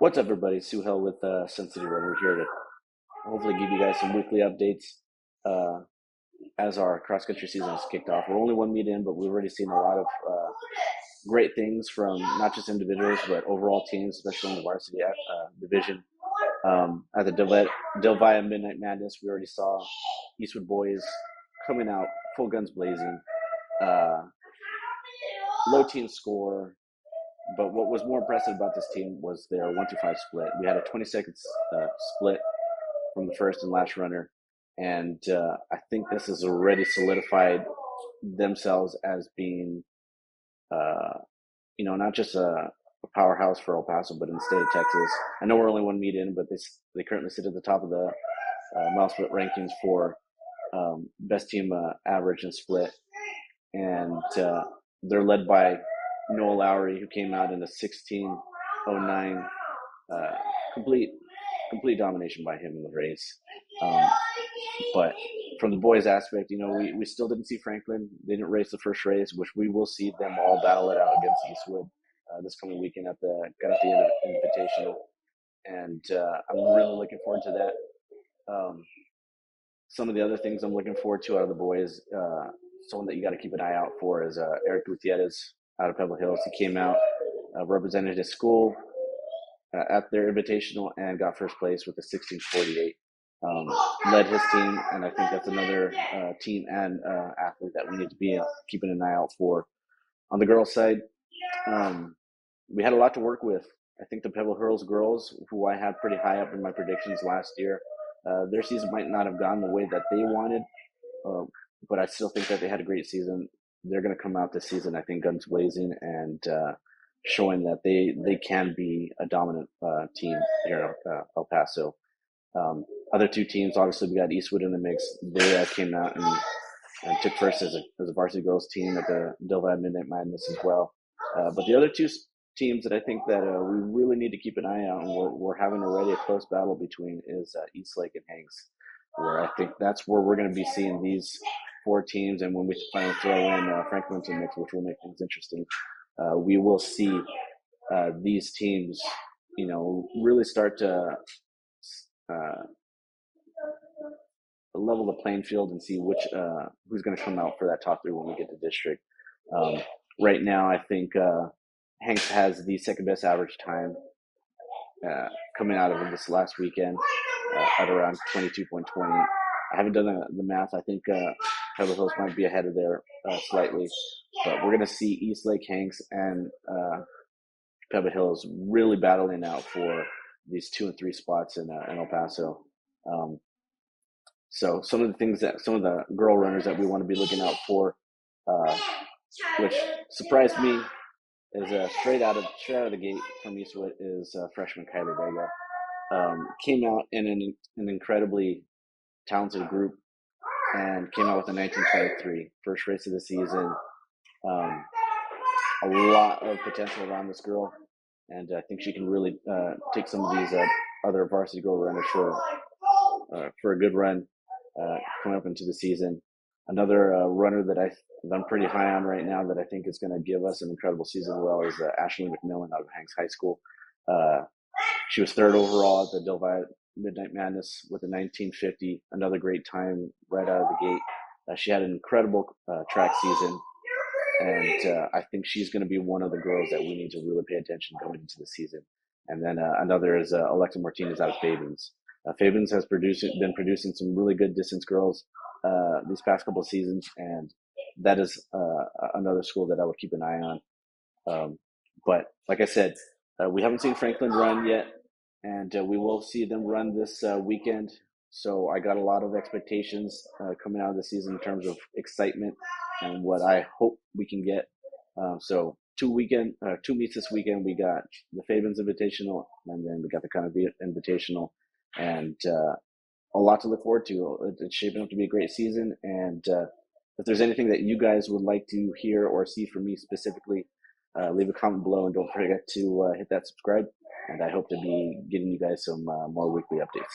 What's up, everybody? Sue Hill with Sun City Runner here to hopefully give you guys some weekly updates uh, as our cross country season has kicked off. We're only one meet in, but we've already seen a lot of great things from not just individuals but overall teams, especially in the varsity division. At the Delvia Midnight Madness, we already saw Eastwood boys coming out full guns blazing, uh, low team score. But what was more impressive about this team was their 1-5 split. We had a 20 second split from the first and last runner. And I think this has already solidified themselves as being, uh, not just a powerhouse for El Paso, but in the state of Texas. I know we're only one meet in, but they currently sit at the top of the mile split rankings for best team average and split. And they're led by Noah Lowry, who came out in a 16:09, complete domination by him in the race. But from the boys' aspect, we still didn't see Franklin. They didn't race the first race, which we will see them all battle it out against Eastwood this coming weekend at the Invitational, and I'm really looking forward to that. Some of the other things I'm looking forward to out of the boys, someone that you got to keep an eye out for is Eric Gutierrez out of Pebble Hills. He came out, represented his school at their invitational and got first place with a 16:48. Led his team, and I think that's another team and athlete that we need to be keeping an eye out for. On the girls' side, we had a lot to work with. I think the Pebble Hills girls, who I had pretty high up in my predictions last year, their season might not have gone the way that they wanted, but I still think that they had a great season. They're going to come out this season, I think, guns blazing and showing that they can be a dominant team here at El Paso. Other two teams, obviously, we got Eastwood in the mix. They came out and took first as a varsity girls team at the Delvia Midnight Madness as well. But the other two teams that I think that we really need to keep an eye out, and we're having already a close battle between, is Eastlake and Hanks, where I think that's where we're going to be seeing these four teams. And when we finally throw in Franklin to the mix, which will make things interesting, we will see these teams, really start to level the playing field and see who's going to come out for that top three when we get to district. Right now, I think Hanks has the second best average time coming out of this last weekend at around 22:20. I haven't done the math. I think Pebble Hills might be ahead of there slightly, but we're going to see Eastlake, Hanks, and Pebble Hills really battling out for these 2 and 3 spots in El Paso. So some of the girl runners that we want to be looking out for, which surprised me, is straight out of the gate from Eastwood is freshman Kylie Vega. Came out in an incredibly talented group and came out with a 19:23, first race of the season. A lot of potential around this girl, and I think she can really take some of these other varsity girl runners for a good run coming up into the season. Another runner that I'm pretty high on right now that I think is going to give us an incredible season is Ashley McMillan out of Hanks High School. She was third overall at the Delvia Midnight Madness with a 19:50, another great time right out of the gate. She had an incredible track season, and I think she's going to be one of the girls that we need to really pay attention going into the season. And then another is Alexa Martinez out of Fabens. Fabens has been producing some really good distance girls these past couple of seasons, and that is another school that I would keep an eye on. But like I said, we haven't seen Franklin run yet, and we will see them run this weekend. So I got a lot of expectations coming out of the season in terms of excitement and what I hope we can get. So two meets this weekend. We got the Fabens Invitational, and then we got the kind of Invitational, and a lot to look forward to. It's shaping up to be a great season, and if there's anything that you guys would like to hear or see from me specifically, leave a comment below, and don't forget to hit that subscribe. And I hope to be getting you guys some more weekly updates.